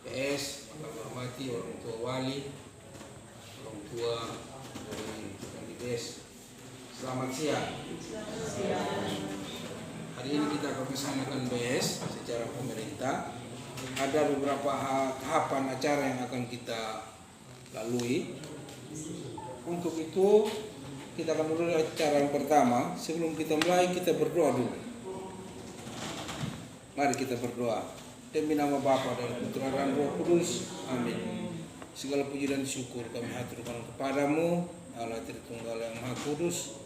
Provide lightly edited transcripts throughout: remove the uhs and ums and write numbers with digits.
PS, Bapak hormati orang tua wali, orang tua dari BS. Selamat siang. Hari ini kita akan melaksanakan BS secara pemerintah. Ada beberapa tahapan acara yang akan kita lalui. Untuk itu kita akan mulai acara yang pertama. Sebelum kita mulai, kita berdoa dulu. Mari kita berdoa. Demi nama Bapa dan Putra dan Roh Kudus. Amin. Segala puji dan syukur kami haturkan kepadamu, Allah Tritunggal yang Maha Kudus.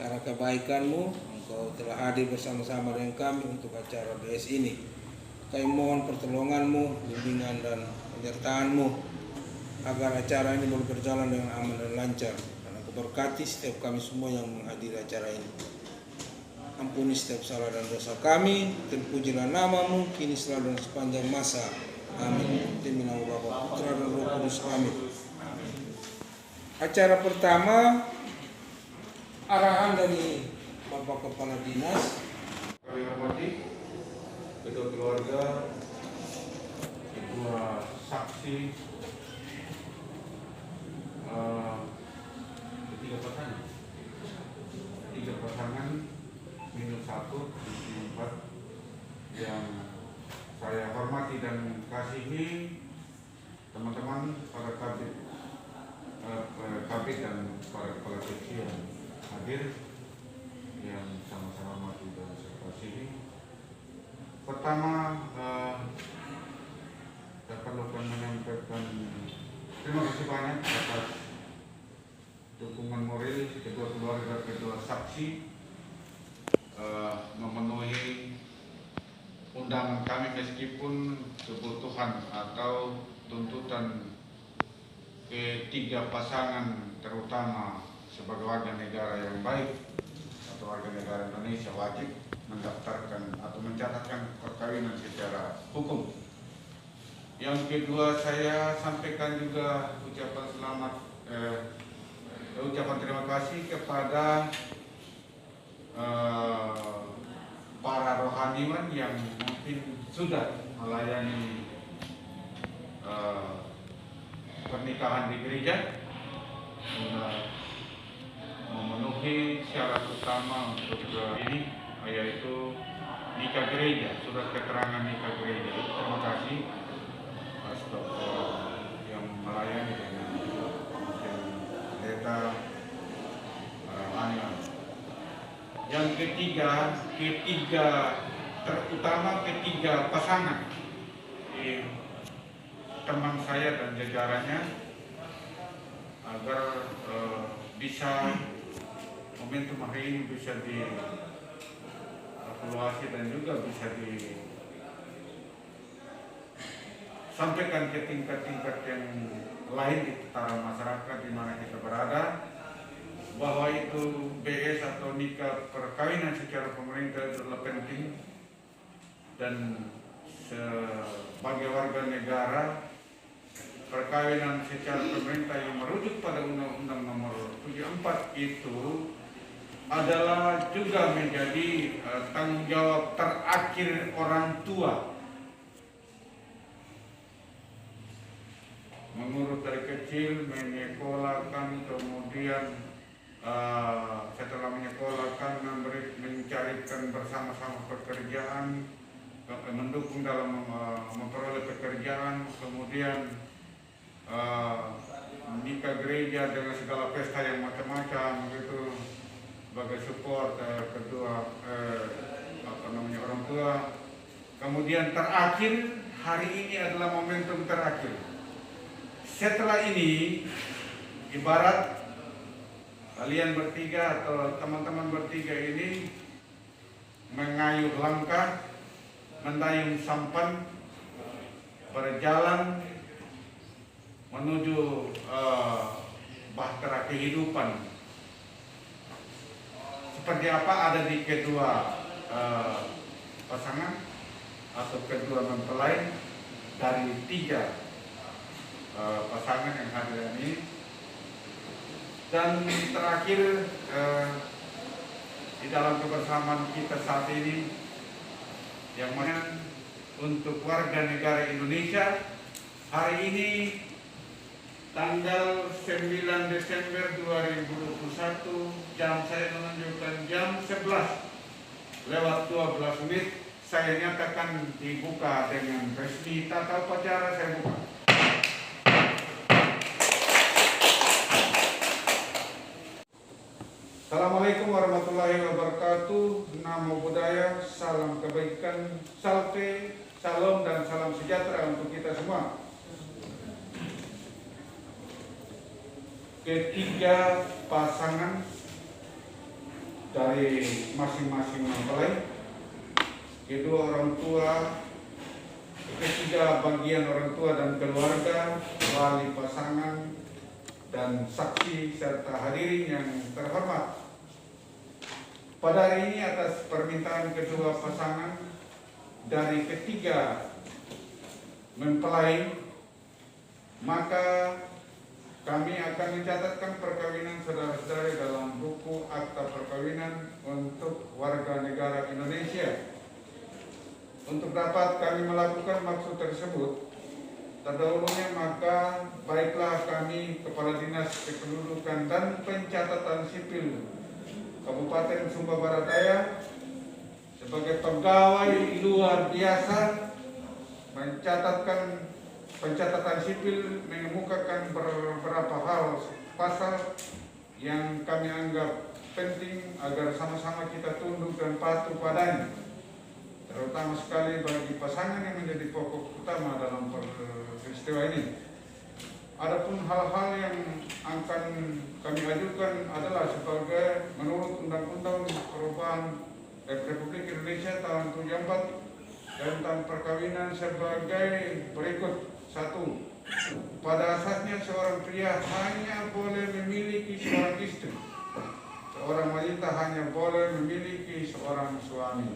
Karena kebaikan-Mu, Engkau telah hadir bersama-sama dengan kami untuk acara BS ini. Kami mohon pertolongan-Mu, bimbingan dan penyertaan-Mu, agar acara ini boleh berjalan dengan aman dan lancar. Karena Kau berkati setiap kami semua yang menghadiri acara ini. Ampuni setiap salah dan dosa kami, terpujilah nama-Mu, kini selalu dan sepanjang masa. Amin. Demi nama Bapa, Putra dan Roh Kudus. Amin. Acara pertama, arahan dari Bapak Kepala Dinas. Kami hormati ketua keluarga, ketua saksi, tiga pasangan minus satu di 4 yang saya hormati dan kasihi, teman-teman para kabit dan para kepala seksi yang hadir, yang sama-sama hormati dan saya kasihi. Pertama, saya perlukan menyampaikan terima kasih banyak atas dukungan moral kedua keluarga, kedua saksi, memenuhi undangan kami meskipun kebutuhan atau tuntutan ketiga pasangan, terutama sebagai warga negara yang baik atau warga negara Indonesia, wajib mendaftarkan atau mencatatkan perkawinan secara hukum. Yang kedua, saya sampaikan juga ucapan terima kasih kepada para rohaniwan yang mungkin sudah melayani pernikahan di gereja, sudah memenuhi syarat utama untuk ini, yaitu nikah gereja, surat keterangan nikah gereja. Terima kasih atas yang melayani dengan pendeta rohaniwan. Yang ketiga terutama ketiga pasangan, teman saya dan jajarannya, agar bisa momentum hari ini bisa dievaluasi dan juga bisa disampaikan ke tingkat-tingkat yang lain di setara masyarakat di mana kita berada, bahwa itu BS atau nikah perkawinan secara pemerintah itu adalah penting, dan sebagai warga negara, perkawinan secara pemerintah yang merujuk pada Undang-Undang Nomor 74 itu adalah juga menjadi tanggung jawab terakhir orang tua, mengurus dari kecil, menyekolahkan, kemudian setelah menyekolahkan mencarikan bersama-sama pekerjaan, mendukung dalam memperoleh pekerjaan, kemudian nikah gereja dengan segala pesta yang macam-macam begitu sebagai support kedua orang tua. Kemudian terakhir, hari ini adalah momentum terakhir. Setelah ini, ibarat kalian bertiga atau teman-teman bertiga ini mengayuh langkah, mendayung sampan, berjalan menuju bahtera kehidupan. Seperti apa ada di kedua pasangan atau kedua mempelai dari 3 pasangan yang hadir ini. Dan terakhir, di dalam kebersamaan kita saat ini, yang mana untuk warga negara Indonesia Hari ini tanggal 9 Desember 2021 jam saya menunjukkan jam 11:12 saya nyatakan dibuka dengan resmi. Tata upacara saya buka. Assalamualaikum warahmatullahi wabarakatuh. Namo Buddhaya, salam kebaikan, salte, salam dan salam sejahtera untuk kita semua. Ketiga pasangan dari masing-masing mempelai, kedua orang tua, ketiga bagian orang tua dan keluarga, wali pasangan, dan saksi serta hadirin yang terhormat. Pada hari ini atas permintaan kedua pasangan dari ketiga mempelai, maka kami akan mencatatkan perkawinan saudara-saudara dalam buku akta perkawinan untuk warga negara Indonesia. Untuk dapat kami melakukan maksud tersebut, terdahulunya maka baiklah kami Kepala Dinas Kependudukan dan Pencatatan Sipil Kabupaten Sumba Barat Daya sebagai pegawai luar biasa mencatatkan pencatatan sipil, mengemukakan beberapa hal pasal yang kami anggap penting agar sama-sama kita tunduk dan patuh padanya, terutama sekali bagi pasangan yang menjadi pokok utama dalam peristiwa ini. Adapun hal-hal yang akan kami ajukan adalah sebagai menurut Undang-Undang Perubahan Republik Indonesia tahun 74 tentang perkawinan sebagai berikut. 1. Pada asasnya seorang pria hanya boleh memiliki seorang istri. Seorang wanita hanya boleh memiliki seorang suami.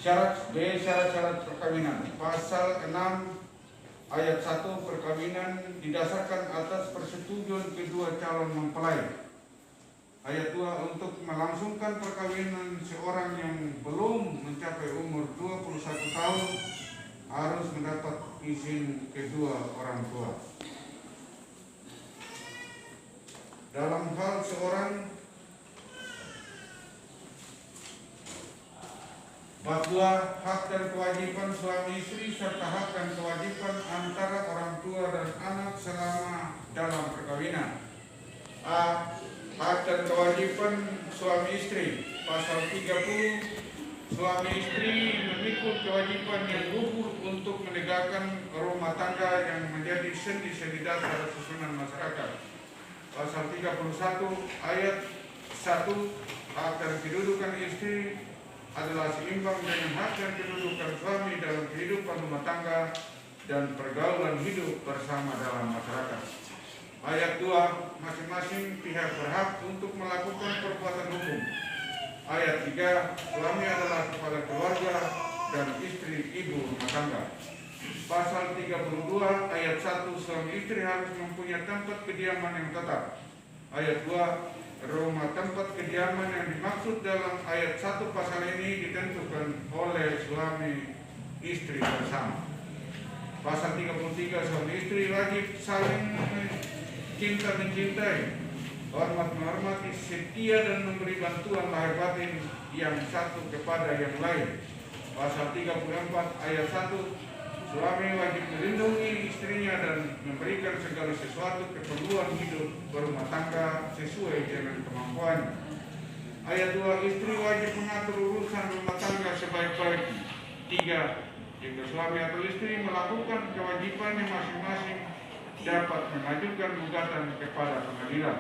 Syarat B. Syarat-syarat perkawinan. Pasal 6 ayat 1 perkawinan didasarkan atas persetujuan kedua calon mempelai. Ayat 2, untuk melangsungkan perkawinan seorang yang belum mencapai umur 21 tahun harus mendapat izin kedua orang tua. Dalam hal seorang bab 2, hak dan kewajiban suami istri serta hak dan kewajiban antara orang tua dan anak selama dalam perkawinan. A. Hak dan kewajiban suami istri. Pasal 30, suami istri memikul kewajiban yang gugur untuk menegakkan rumah tangga yang menjadi sendi-sendi dasar susunan masyarakat. Pasal 31 ayat 1, hak dan kedudukan istri adalah seimbang dengan hak dan kedudukan suami dalam kehidupan rumah tangga dan pergaulan hidup bersama dalam masyarakat. Ayat 2, masing-masing pihak berhak untuk melakukan perbuatan hukum. Ayat 3, suami adalah kepala keluarga dan istri ibu rumah tangga. Pasal 32 ayat 1, suami istri harus mempunyai tempat kediaman yang tetap. Ayat 2, rumah tempat kediaman yang dimaksud dalam ayat 1 pasal ini ditentukan oleh suami istri bersama. Pasal 33, suami istri wajib saling cinta mencintai, hormat menghormati, setia dan memberi bantuan lahir batin yang satu kepada yang lain. Pasal 34 ayat 1, suami wajib melindungi istrinya dan memberikan segala sesuatu keperluan hidup berumah tangga sesuai dengan kemampuannya. Ayat 2, istri wajib mengatur urusan rumah tangga sebaik-baiknya. 3, jika suami atau istri melakukan kewajibannya masing-masing dapat mengajukan gugatan kepada pengadilan.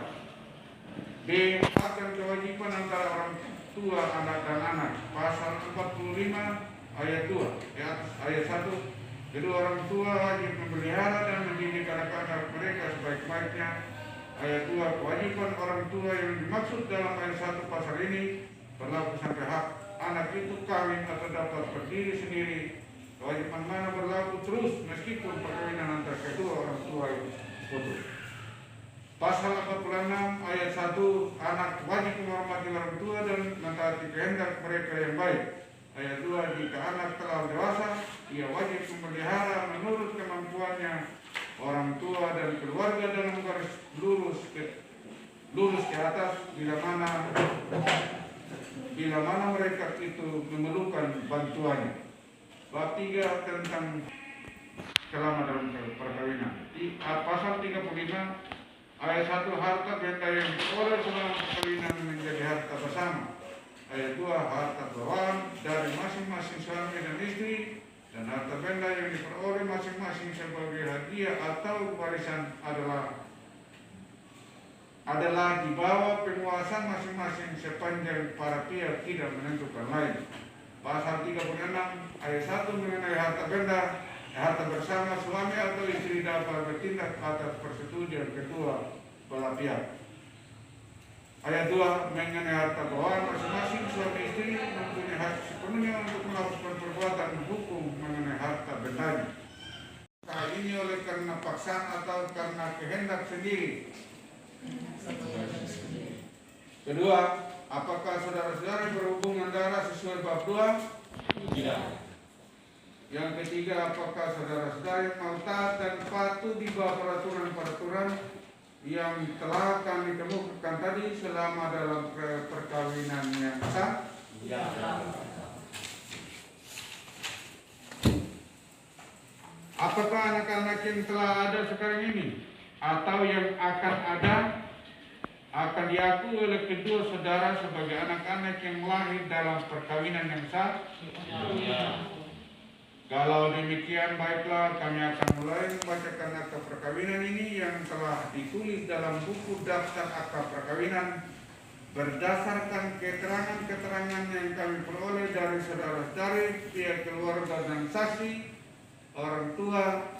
B. Hak dan kewajiban antara orang tua, anak dan anak. Pasal 45 ayat 2 ayat 1, kedua orang tua wajib memelihara dan mendidik anak-anak mereka sebaik-baiknya. Ayat 2, kewajiban orang tua yang dimaksud dalam ayat 1 pasal ini berlaku sampai hak anak itu kawin atau dapat berdiri sendiri. Kewajiban mana berlaku terus meskipun perkawinan antara kedua orang tua itu putus. Pasal 46 ayat 1, anak wajib menghormati orang tua dan mentaati kehendak mereka yang baik. Ayat 2, jika anak telah dewasa, ia wajib memelihara menurut kemampuannya orang tua dan keluarga dalam garis lurus ke atas bila mana mereka itu memerlukan bantuannya. Bab 3 tentang selama dalam perkawinan. Pasal 35 ayat 1, harta benda yang diperoleh selama perkawinan menjadi harta bersama. Ayat 2, harta bawaan dari masing-masing suami dan istri, dan harta benda yang diperoleh masing-masing sebagai hadiah atau warisan adalah di bawah penguasaan masing-masing sepanjang para pihak tidak menentukan lain. Pasal 36 ayat 1 mengenai harta benda, harta bersama suami atau istri dapat bertindak atas persetujuan kedua belah pihak. Ayat 2 mengenai harta bawaan, masing-masing suami istri mempunyai hak sepenuhnya untuk melakukan perbuatan hukum mengenai harta bendanya. Hal ini oleh karena paksaan atau karena kehendak sendiri. Kedua, apakah saudara-saudara berhubungan darah sesuai bab 2? Tidak. Yang ketiga, apakah saudara-saudara mau taat dan patuh di bawah peraturan-peraturan yang telah kami kemukakan tadi selama dalam perkawinan yang sah? Ya. Apakah anak-anak yang telah ada sekarang ini atau yang akan ada akan diakui oleh kedua saudara sebagai anak-anak yang lahir dalam perkawinan yang sah? Ya. Kalau demikian, baiklah, kami akan mulai membacakan akta perkawinan ini yang telah ditulis dalam buku daftar akta perkawinan berdasarkan keterangan-keterangan yang kami peroleh dari saudara-saudari, pihak keluarga dan saksi, orang tua,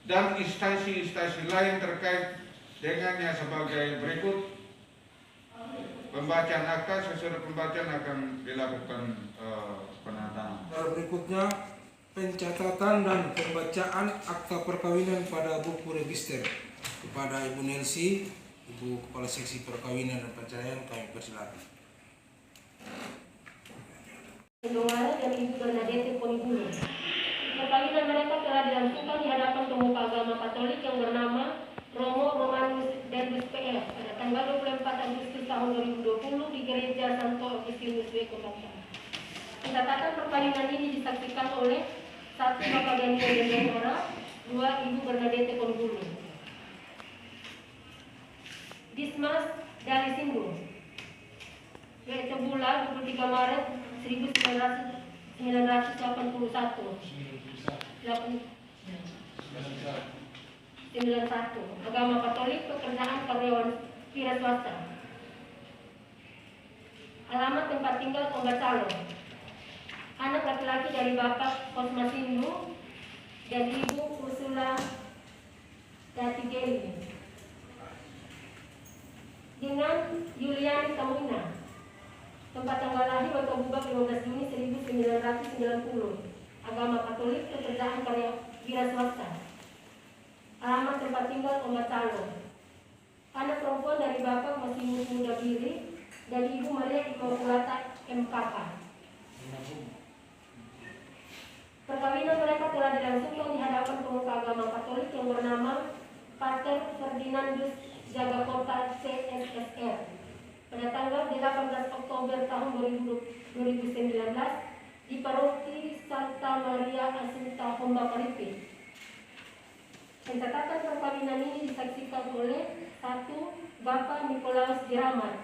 dan instansi-instansi lain terkait dengannya sebagai berikut. Pembacaan akta, sesudah pembacaan akan dilakukan penandatanganan. Berikutnya pencatatan dan pembacaan akta perkawinan pada buku register. Kepada Ibu Nelsi, Ibu Kepala Seksi Perkawinan dan Perceraian, kami persilakan. Donggala dan Ibu Bernadette Ponibulu. Perkawinan mereka telah dilangsungkan di hadapan pemuka agama Katolik yang bernama Romo Romanus Derbus PR pada tanggal 24 Agustus tahun 2020 di Gereja Santo Agustinus W. Kota. Pencatatan perkawinan ini disaksikan oleh 1. Bapak Daniel Demora, 2. Ibu Bernadette Ponibulu. Dismas dari Sindu. Yaitu bulan 23 Maret 1981. Agama Katolik, pekerjaan karyawan kira swasta. Alamat tempat tinggal Kombacalo. Anak laki-laki dari Bapak Kosmasindu dan Ibu Ursula Datigeli. Dengan Yuliani Tamuna. Tempat tanggal lahir atau bubak 15 Juni 1990. Agama Katolik, pekerjaan wira swasta. Alamat tempat tinggal Kombacalo. Anak perempuan dari Bapak Masimus Muda Biri dan Ibu Maria Ikorulata MKK. Perkawinan mereka telah dilangsungkan di hadapan pemuka agama Katolik yang bernama Pater Ferdinandus Jagakota CSSR pada tanggal 18 Oktober tahun 2019 di Paroki Santa Maria Asunta Homba Paripe. Pencatatan perkawinan ini disaksikan oleh 1. Bapak Nikolaus Diramat,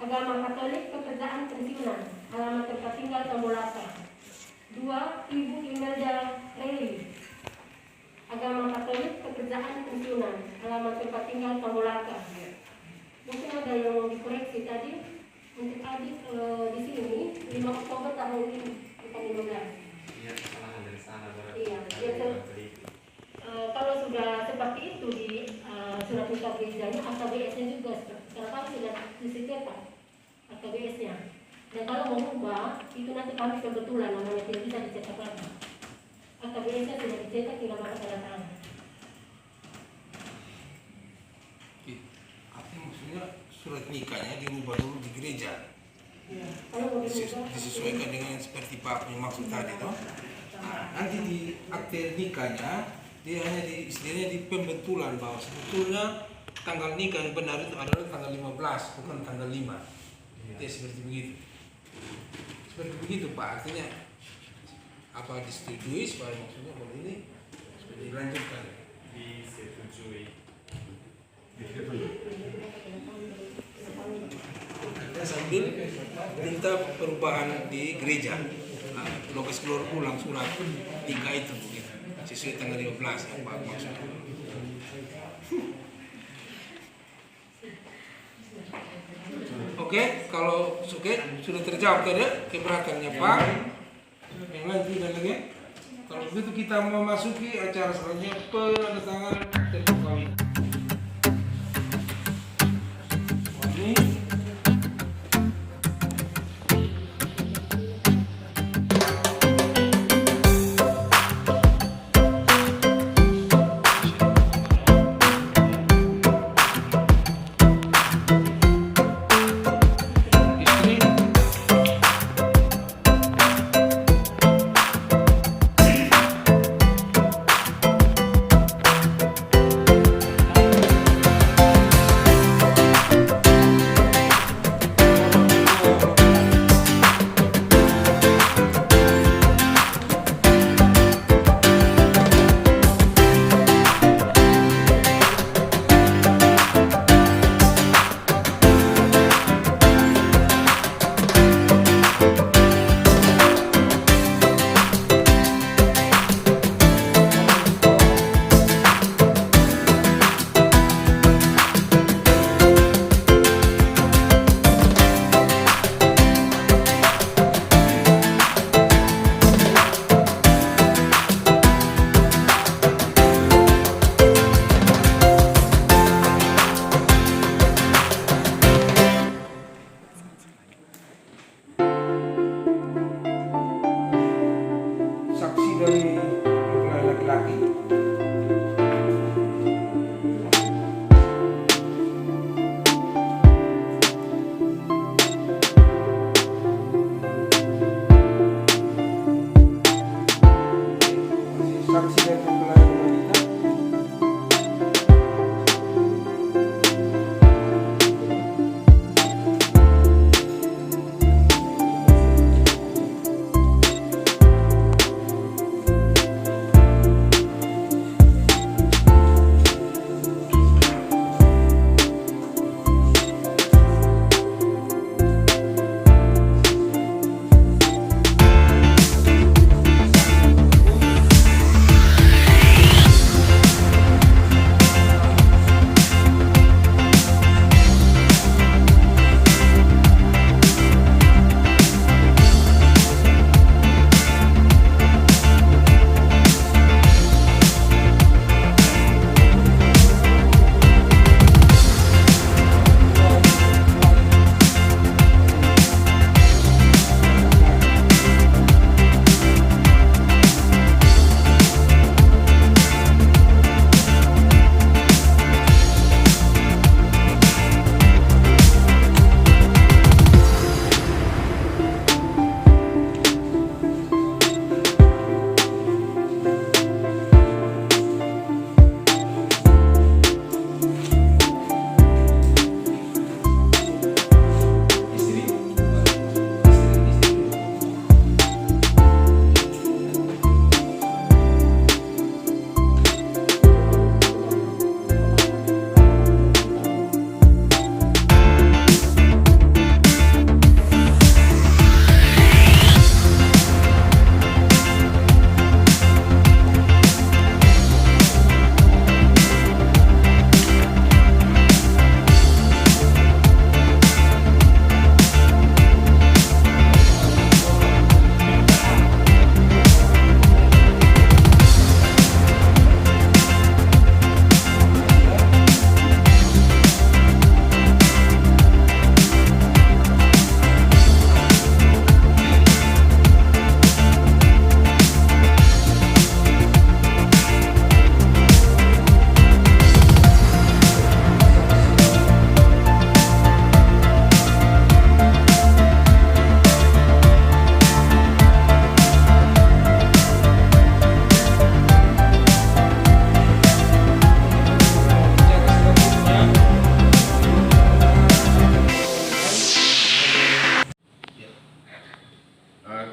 agama Katolik, pekerjaan pensiunan, alamat tempat tinggal Tambolaka. 2. Ibu Imelda Reli, agama Katolik, pekerjaan pensiunan, alamat tempat tinggal Tambolaka. Mungkin ada yang mau dikoreksi tadi. Untuk adik di sini 5 Oktober tahun ini bukan 15. Iya, kesalahan dari sana berarti. Iya, kalau sudah seperti itu di surat nikah gerejanya, AKBS-nya juga sekarang kami sudah disediakan AKBS-nya. Dan kalau mau ubah itu nanti kami kebetulan namanya tidak bisa dicetak lagi. AKBS-nya sudah dicetak, tinggal mana tanda tangan. Apa maksudnya surat nikahnya dirubah dulu di gereja? Kalau mau dirubah, disesuaikan dengan yang seperti Pak punya maksud tadi toh. Nah, nanti di akte nikahnya dia hanya istilahnya di pembetulan bahwa sebetulnya tanggal nikah yang benar itu adalah tanggal 15 bukan tanggal 5. Dia seperti begitu. Seperti begitu Pak, artinya apa disetujui supaya maksudnya kalau ini sudah dilanjutkan. Disetujui. Kita sambil minta perubahan di gereja. Nah, lokasi keluar ulang surat nikah itu begitu. Sesuai tanggal 15 yang Pak maksudnya. Oke, kalau sudah terjawab tadi keberatannya Pak. Yang lain tidak lagi. Kalau begitu kita memasuki acara selanjutnya penandatanganan akte perkawinan. Ini istri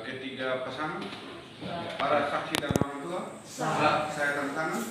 ketiga pasangan, para saksi dan orang tua, saya tanda tangan.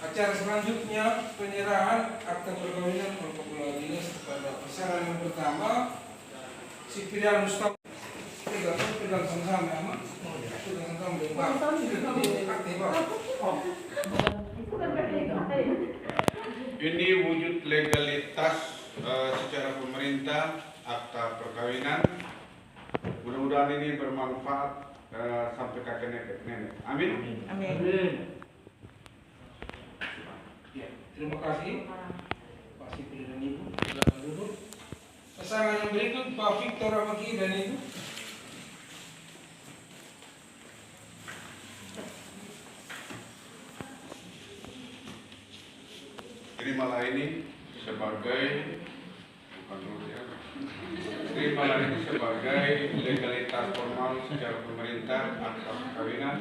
Acara selanjutnya penyerahan akta perkawinan Kepulauan Dinas kepada pasangan yang pertama si Pilihan Mustafa. Pegang sama-sama ya, Mak? Pegang sama-sama deh, Pak. Ini wujud legalitas secara pemerintah akta perkawinan. Mudah-mudahan ini bermanfaat sampai kakek nenek. Amin. Ya, terima kasih Pak Sipil dan Ibu. Silakan duduk. Pasangan yang berikut Pak Victor Ramaki dan Ibu. Terimalah ini sebagai terimalah ini sebagai legalitas formal secara pemerintah akta perkawinan.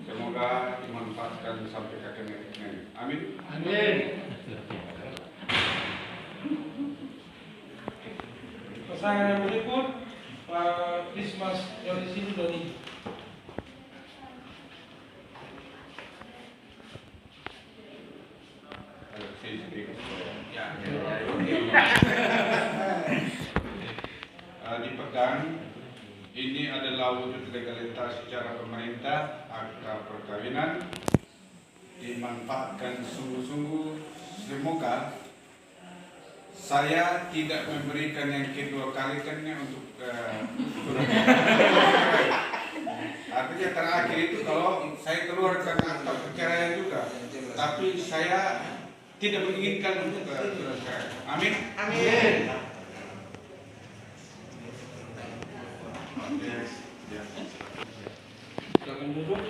Semoga dimanfaatkan sampai kakek nenek. Amin. Pasangan yang berikut Pak Dismas dari sini dan Ibu. Dipegang, ini adalah wujud legalitas secara pemerintah akta perkawinan, dimanfaatkan sungguh-sungguh. Semoga saya tidak memberikan yang kedua kalikannya untuk surat. Artinya terakhir itu kalau saya keluarkan akta perceraian juga, tapi saya tidak menginginkan untuk surat cerai. Amin. Silakan duduk.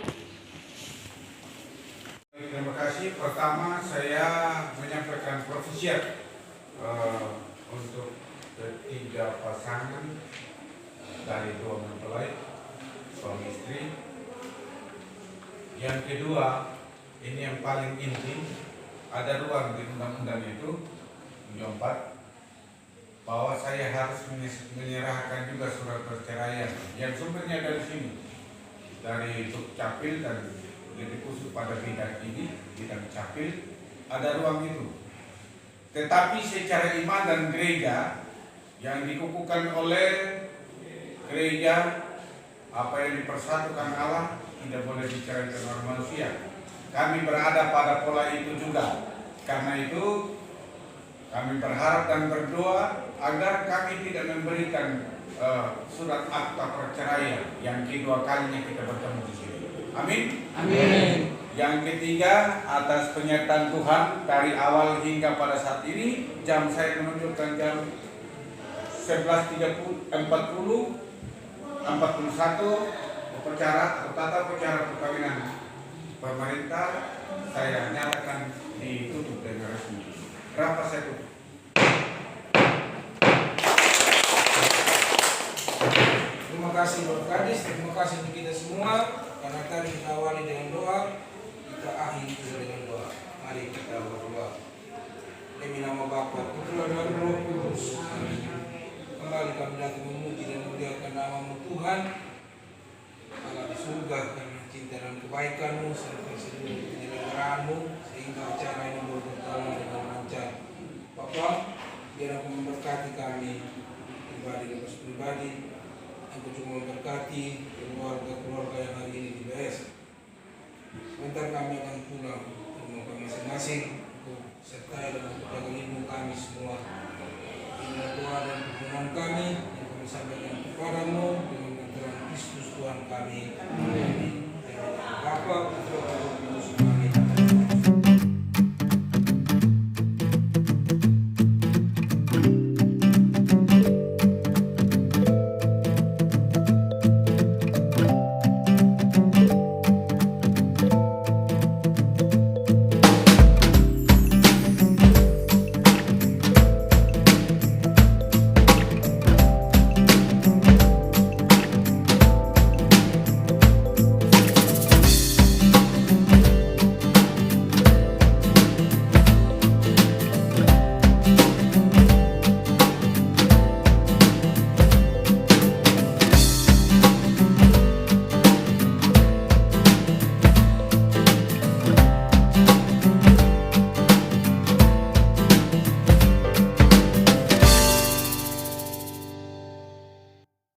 Terima kasih. Pertama saya menyampaikan profesiat untuk ketiga pasangan dari dua mempelai suami istri. Yang kedua, ini yang paling inti, ada ruang di undang-undang itu 74 bahwa saya harus menyerahkan juga surat perceraian yang sumbernya dari sini, dari Dukcapil dan lebih khusus pada bidang ini, bidang capil, ada ruang itu. Tetapi secara iman dan gereja yang dikukuhkan oleh gereja, apa yang dipersatukan Allah tidak boleh diceraikan oleh manusia. Kami berada pada pola itu juga. Karena itu kami berharap dan berdoa agar kami tidak memberikan surat akta perceraian yang kedua kalinya kita bertemu di sini. Amin. Yang ketiga, atas penyertaan Tuhan dari awal hingga pada saat ini, jam saya menunjukkan jam 11.40, 41 upacara atau tata upacara perkawinan pemerintah saya nyatakan ditutup dengan resmi. Berapa saya tutup? Terima kasih Bapak Kadis, terima kasih untuk kita semua. Karena tadi kita awali dengan doa, kita akhiri juga dengan doa. Mari kita berdoa. Demi nama Bapa, Putra dan Roh Kudus. Kembali kami datang memuji dan memuliakan nama-Mu Tuhan. Allah di surga, kami cinta dan kebaikan-Mu serta seluruh penyelenggaraanmu sehingga acara ini boleh berjalan dengan lancar. Bapa, biar Engkau memberkati kami pribadi lepas pribadi, Aku cuma memberkati keluarga-keluarga yang hari ini di BS. Sebentar kami akan pulang ke rumah masing-masing untuk sertai dan untuk jaga lindung kami semua. Inilah doa dan permohonan kami yang kami sampaikan kepadamu dengan